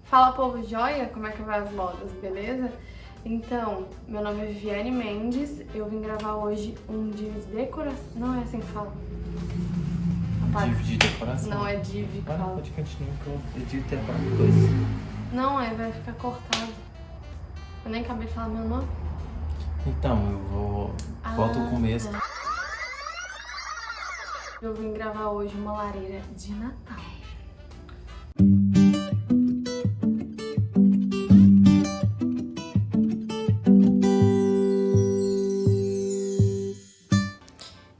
Fala, povo joia, como é que vai as modas, beleza? Então, meu nome é Viviane Mendes, eu vim gravar hoje um div de decoração. Não é assim que fala. Div de decoração? Não é div que fala. Pode continuar que eu edito e qualquer coisa. Não, vai ficar cortado. Eu nem acabei de falar meu nome. Então, eu vou... Volta o começo. Tá. Eu vim gravar hoje uma lareira de Natal.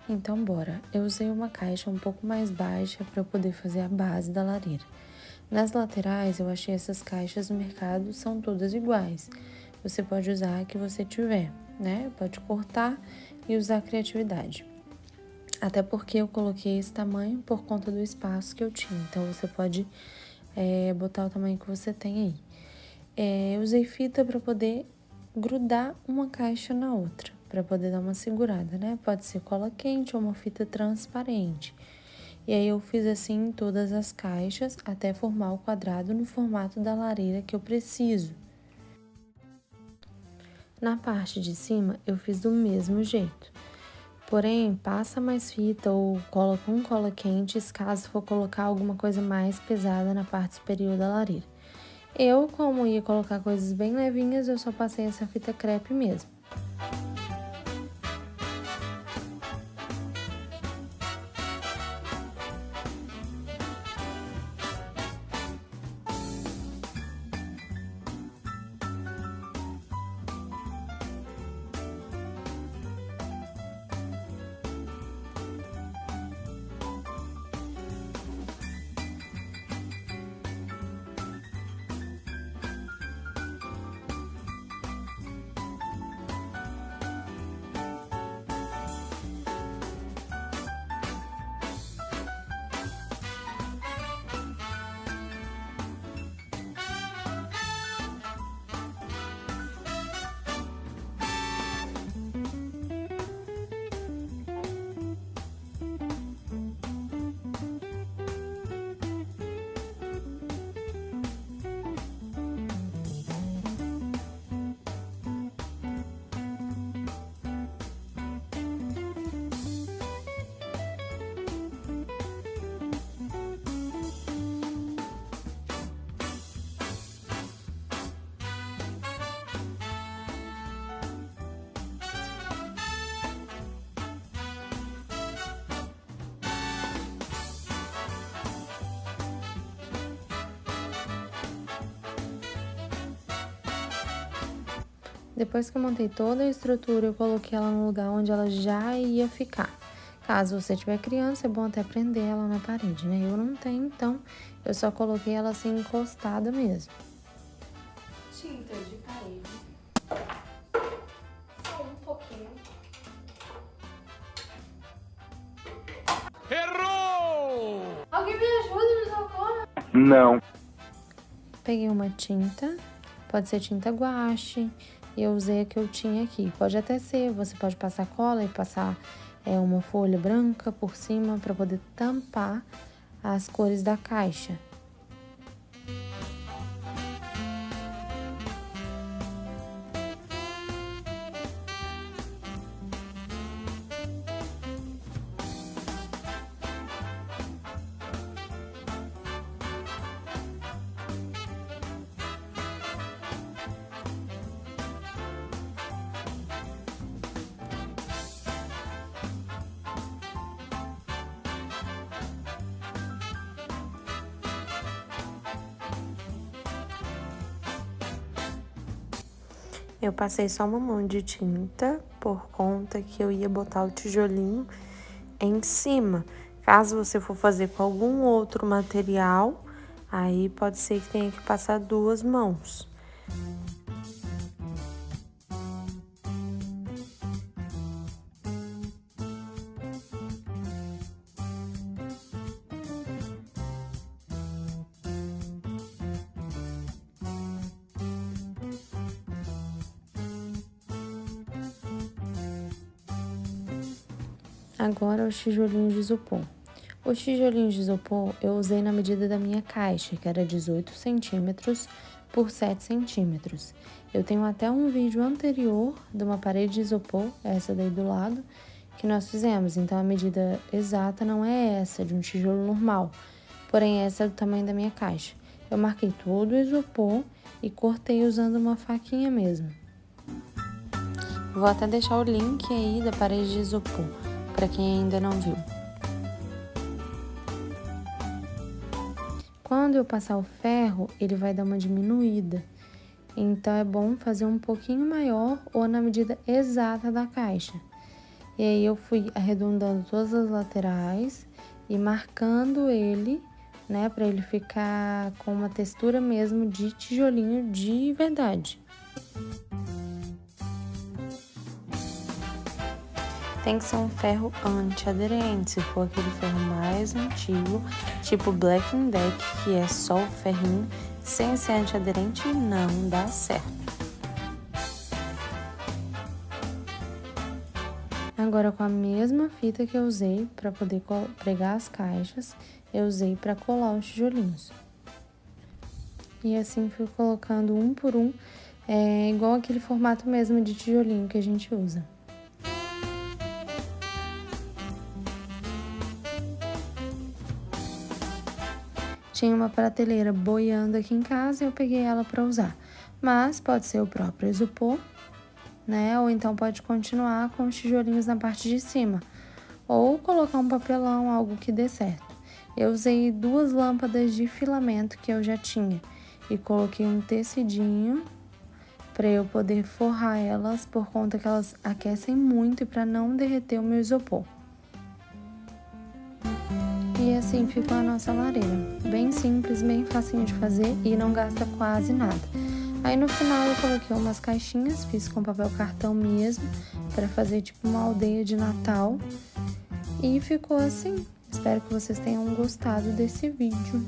Então bora, eu usei uma caixa um pouco mais baixa para eu poder fazer a base da lareira. Nas laterais eu achei essas caixas no mercado, são todas iguais. Você pode usar a que você tiver, né? Pode cortar e usar a criatividade. Até porque eu coloquei esse tamanho por conta do espaço que eu tinha, então você pode botar o tamanho que você tem aí. Eu usei fita para poder grudar uma caixa na outra, para poder dar uma segurada, né? Pode ser cola quente ou uma fita transparente. E aí eu fiz assim em todas as caixas até formar o quadrado no formato da lareira que eu preciso. Na parte de cima eu fiz do mesmo jeito. Porém, passa mais fita ou cola com cola quente caso for colocar alguma coisa mais pesada na parte superior da lareira. Eu, como ia colocar coisas bem levinhas, eu só passei essa fita crepe mesmo. Depois que eu montei toda a estrutura, eu coloquei ela no lugar onde ela já ia ficar. Caso você tiver criança, é bom até prender ela na parede, né? Eu não tenho, então eu só coloquei ela assim encostada mesmo. Tinta de parede. Só um pouquinho. Errou! Alguém me ajuda, me socorro? Não. Peguei uma tinta, pode ser tinta guache, e eu usei a que eu tinha aqui. Pode até ser, você pode passar cola e passar uma folha branca por cima para poder tampar as cores da caixa. Eu passei só uma mão de tinta por conta que eu ia botar o tijolinho em cima. Caso você for fazer com algum outro material, aí pode ser que tenha que passar duas mãos. Agora os tijolinhos de isopor. Os tijolinhos de isopor eu usei na medida da minha caixa, que era 18 centímetros por 7 centímetros. Eu tenho até um vídeo anterior de uma parede de isopor, essa daí do lado, que nós fizemos. Então, a medida exata não é essa, de um tijolo normal, porém essa é do tamanho da minha caixa. Eu marquei todo o isopor e cortei usando uma faquinha mesmo. Vou até deixar o link aí da parede de isopor, para quem ainda não viu. Quando eu passar o ferro, ele vai dar uma diminuída. Então, é bom fazer um pouquinho maior ou na medida exata da caixa. E aí, eu fui arredondando todas as laterais e marcando ele, né, para ele ficar com uma textura mesmo de tijolinho de verdade. Tem que ser um ferro antiaderente, se for aquele ferro mais antigo, tipo Black & Decker, que é só o ferrinho, sem ser antiaderente, não dá certo. Agora, com a mesma fita que eu usei para poder pregar as caixas, eu usei para colar os tijolinhos. E assim fui colocando um por um, igual aquele formato mesmo de tijolinho que a gente usa. Tinha uma prateleira boiando aqui em casa e eu peguei ela para usar. Mas pode ser o próprio isopor, né? Ou então pode continuar com os tijolinhos na parte de cima. Ou colocar um papelão, algo que dê certo. Eu usei 2 lâmpadas de filamento que eu já tinha e coloquei um tecidinho para eu poder forrar elas, por conta que elas aquecem muito e para não derreter o meu isopor. E assim ficou a nossa lareira. Bem simples, bem facinho de fazer e não gasta quase nada. Aí no final eu coloquei umas caixinhas, fiz com papel cartão mesmo, para fazer tipo uma aldeia de Natal. E ficou assim. Espero que vocês tenham gostado desse vídeo.